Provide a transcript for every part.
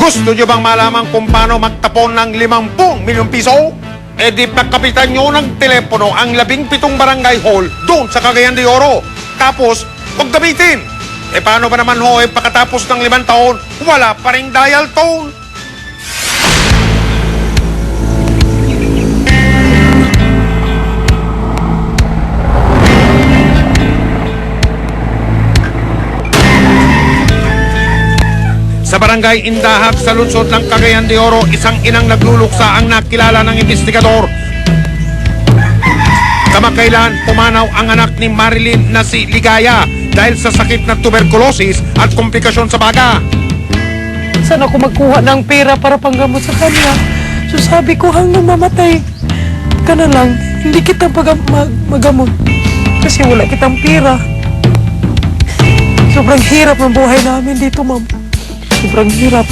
Gusto nyo bang malaman kung paano magtapon ng 50 milyong piso? E di pagkapitan nyo ng telepono ang 17 barangay hall doon sa Cagayan de Oro. Tapos, huwag gamitin. E paano ba naman ho, pagkatapos ng 5 taon, wala pa ring dial tone? Sa barangay Indahag sa lungsod ng Cagayan de Oro, isang inang nagluluksa ang nakilala ng investigador. Kamakailan, pumanaw ang anak ni Marilyn na si Ligaya dahil sa sakit na tuberculosis at komplikasyon sa baga. Saan ako magkuha ng pera para panggamot sa kanya? So sabi ko, hanggang mamatay ka na lang, hindi kita magamot. Kasi wala kitang pera. Sobrang hirap ng buhay namin dito, ma'am. Sobrang hirap.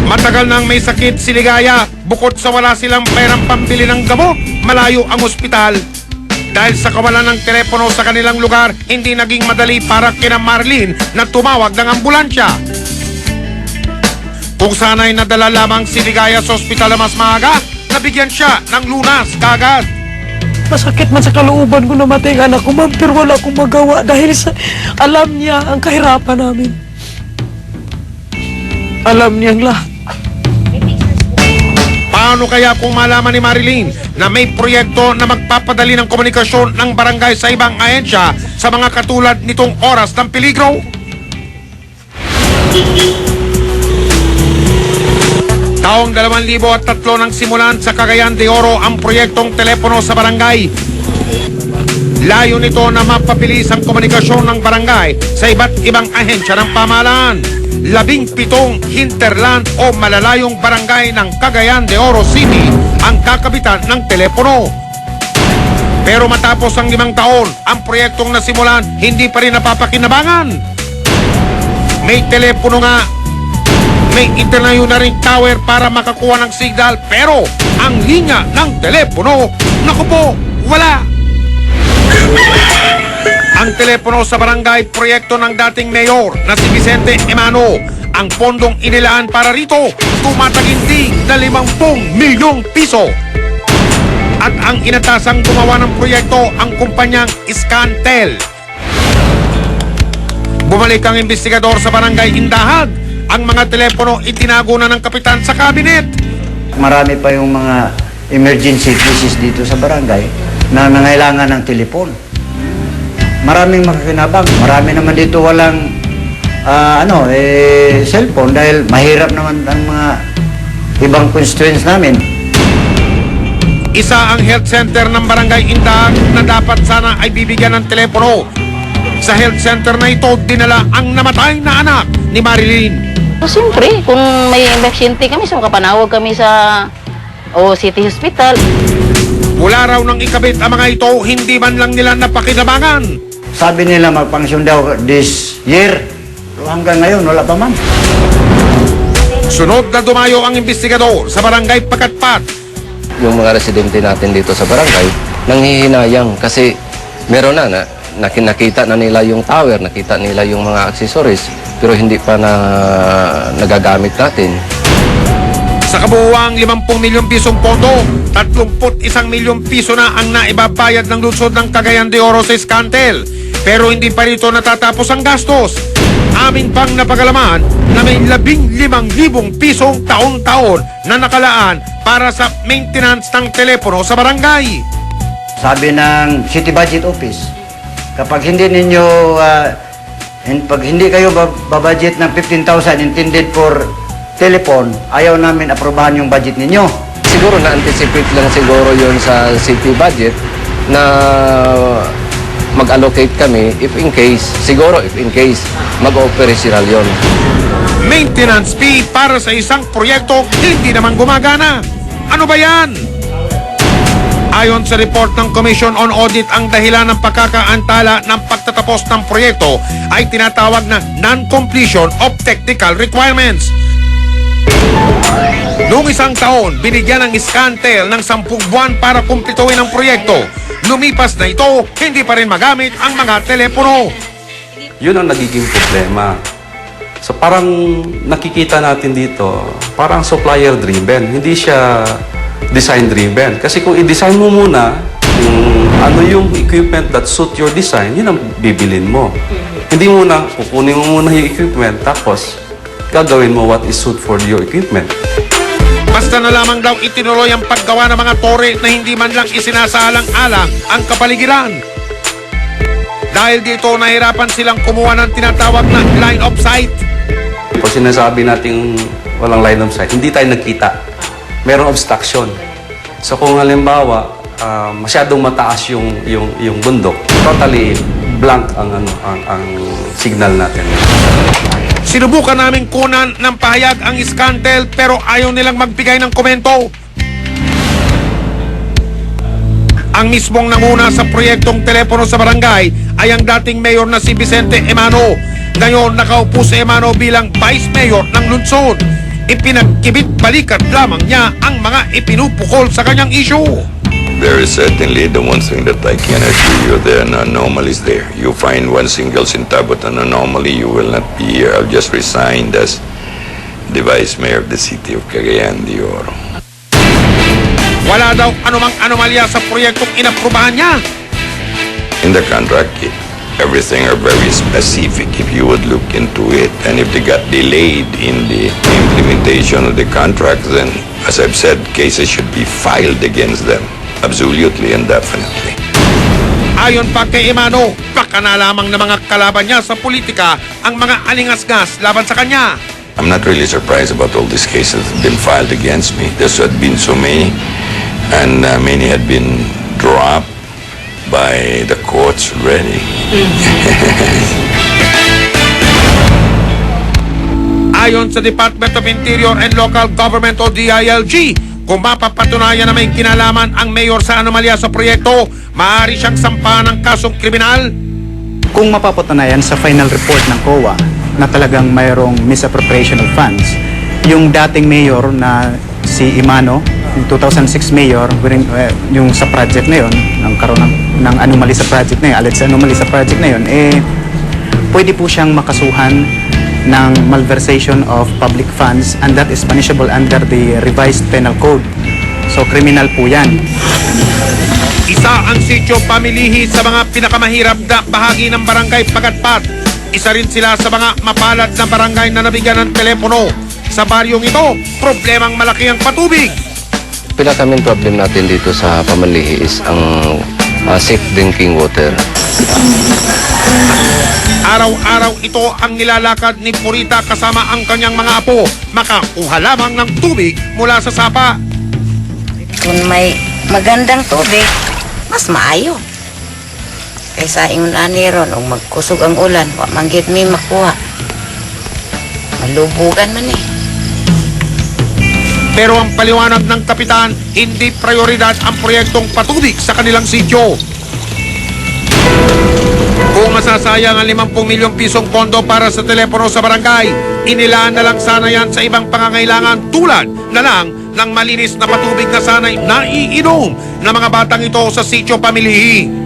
Matagal nang may sakit si Ligaya. Bukod sa wala silang perang pambili ng gamot, malayo ang ospital. Dahil sa kawalan ng telepono sa kanilang lugar, hindi naging madali para kina Marlene na tumawag ng ambulansya. Kung sana'y nadala lamang si Ligaya sa ospital na mas maaga, nabigyan siya ng lunas kagad. Masakit man sa kalooban ko namatay ang anak ko, ma'am, pero wala akong magawa dahil sa alam niya ang kahirapan namin. Alam niya ang lahat. Paano kaya kung malaman ni Marilyn na may proyekto na magpapadali ng komunikasyon ng barangay sa ibang ahensya sa mga katulad nitong oras ng peligro? Taong 2003 nang simulan sa Cagayan de Oro ang proyektong telepono sa barangay. Layo nito na mapabilis ang komunikasyon ng barangay sa iba't ibang ahensya ng pamahalaan. 17 hinterland o malalayong barangay ng Cagayan de Oro City ang kakabitan ng telepono. Pero matapos ang 5 taon, ang proyektong nasimulan hindi pa rin napapakinabangan. May telepono nga, may itinayo na rin tower para makakuha ng signal, pero ang linya ng telepono, naku po, wala. Ang telepono sa barangay, proyekto ng dating mayor na si Vicente Emano. Ang pondong inilaan para rito, tumataginting na 50 milyong piso. At ang inatasang gumawa ng proyekto, ang kumpanyang Scantel. Bumalik ang investigador sa barangay Indahag. Ang mga telepono itinago na ng kapitan sa kabinet. Marami pa yung mga emergency cases dito sa barangay na nangailangan ng telepon. Maraming makakinabang. Marami naman dito walang cellphone dahil mahirap naman ang mga ibang constituents namin. Isa ang health center ng barangay Indahag na dapat sana ay bibigyan ng telepono. Sa health center na ito, dinala ang namatay na anak ni Marilyn. Siyempre, kung may emergency kami, makapanawag kami sa City Hospital. Mula raw nang ikabit ang mga ito, hindi man lang nila napakinabangan. Sabi nila magpangsyon daw this year. Pero hanggang ngayon, wala pa man. Sunod na dumayo ang investigador sa barangay Pagkatpat. Yung mga residente natin dito sa barangay, nanghihinayang kasi meron na nakita na nila yung tower, nakita nila yung mga accessories, pero hindi pa nagagamit natin. Sa kabuuang 50 milyong pisong pondo, 31 milyong piso na ang naibabayad ng lungsod ng Cagayan de Oro sa Scantel. Pero hindi pa rito natatapos ang gastos. Amin pang napagalaman na may 15,000 pisong taon-taon na nakalaan para sa maintenance ng telepono sa barangay. Sabi ng City Budget Office, kapag hindi ninyo, pag hindi kayo babudget ng 15,000 intended for telephone, ayaw namin aprobahan yung budget ninyo. Siguro na-anticipate lang siguro yun sa city budget na mag-allocate kami if in case mag-operational yun. Maintenance fee para sa isang proyekto hindi naman gumagana. Ano ba yan? Ayon sa report ng Commission on Audit, ang dahilan ng pagkakaantala ng pagtatapos ng proyekto ay tinatawag na non-completion of technical requirements. Noong 1 taon, binigyan ng Scantel ng 10 buwan para kumplituhin ang proyekto. Lumipas na ito, hindi pa rin magamit ang mga telepono. Yun ang nagiging problema. So parang nakikita natin dito, parang supplier driven, hindi siya design driven. Kasi kung i-design mo muna kung ano yung equipment that suit your design, yun ang bibilin mo. Hindi muna, kukunin mo muna yung equipment, tapos gagawin mo what is suit for your equipment. Basta na lamang daw itinuloy ang paggawa ng mga tore na hindi man lang isinasaalang-alang ang kapaligiran. Dahil dito, nahirapan silang kumuha ng tinatawag na line of sight. Kung sinasabi natin walang line of sight, hindi tayo nagkita. Merong obstruction. So kung halimbawa, masyadong mataas yung bundok, totally blank ang signal natin. Sinubukan naming kunan ng pahayag ang Scantel pero ayaw nilang magbigay ng komento. Ang mismong nanguna sa proyektong telepono sa barangay ay ang dating mayor na si Vicente Emano. Ngayon, nakaupo si Emano bilang vice mayor ng lungsod. Ipinagkibit balikat lamang niya ang mga ipinupukol sa kanyang issue. There is certainly the one thing that I can assure you, there are no anomalies there. You find one single centavot an anomaly, you will not be here. I'll just resign as the vice mayor of the city of Cagayan de Oro. Wala daw anumang anomalya sa proyektong inaprubahan niya. In the contract, everything are very specific if you would look into it. And if they got delayed in the implementation of the contract, then, as I've said, cases should be filed against them. Absolutely and definitely. Ayon pa kay Emano, baka na lamang ng mga kalaban niya sa politika ang mga alingasgas laban sa kanya. I'm not really surprised about all these cases that have been filed against me. There's had been so many, and many had been dropped by the courts already. Ayon sa Department of Interior and Local Government o DILG, kung mapapatunayan na may kinalaman ang mayor sa anomalya sa proyekto, maaari siyang sampahan ng kasong kriminal. Kung mapapatunayan sa final report ng COA na talagang mayroong misappropriation of funds, yung dating mayor na si Emano, yung 2006 mayor, yung sa project na yun, nagkaroon ng anomaly sa project na yun, alleged anomaly sa project na yun, pwede po siyang makasuhan ng malversation of public funds, and that is punishable under the revised penal code. So criminal po yan. Isa ang sitio Pamilihi sa mga pinakamahirap na bahagi ng barangay Pagatpat. Isa rin sila sa mga mapalad na barangay na nabigyan ng telepono. Sa baryong ito, problemang malaki ang patubig. Pinaka-main problem natin dito sa Pamalihi is ang safe drinking water. Araw-araw ito ang nilalakad ni Purita kasama ang kanyang mga apo. Makakuha lamang ng tubig mula sa sapa. Kung may magandang tubig, mas maayo. Kaysa ingon ani ron o magkusog ang ulan, wa manggit mi makuha. Malubugan man eh. Pero ang paliwanag ng kapitan, hindi prioridad ang proyektong patubig sa kanilang sityo. Kung masasayang ang 50 milyong pisong pondo para sa telepono sa barangay, inilaan na lang sana yan sa ibang pangangailangan tulad na lang ng malinis na patubig na sana'y naiinom ng mga batang ito sa sitio Pamilihi.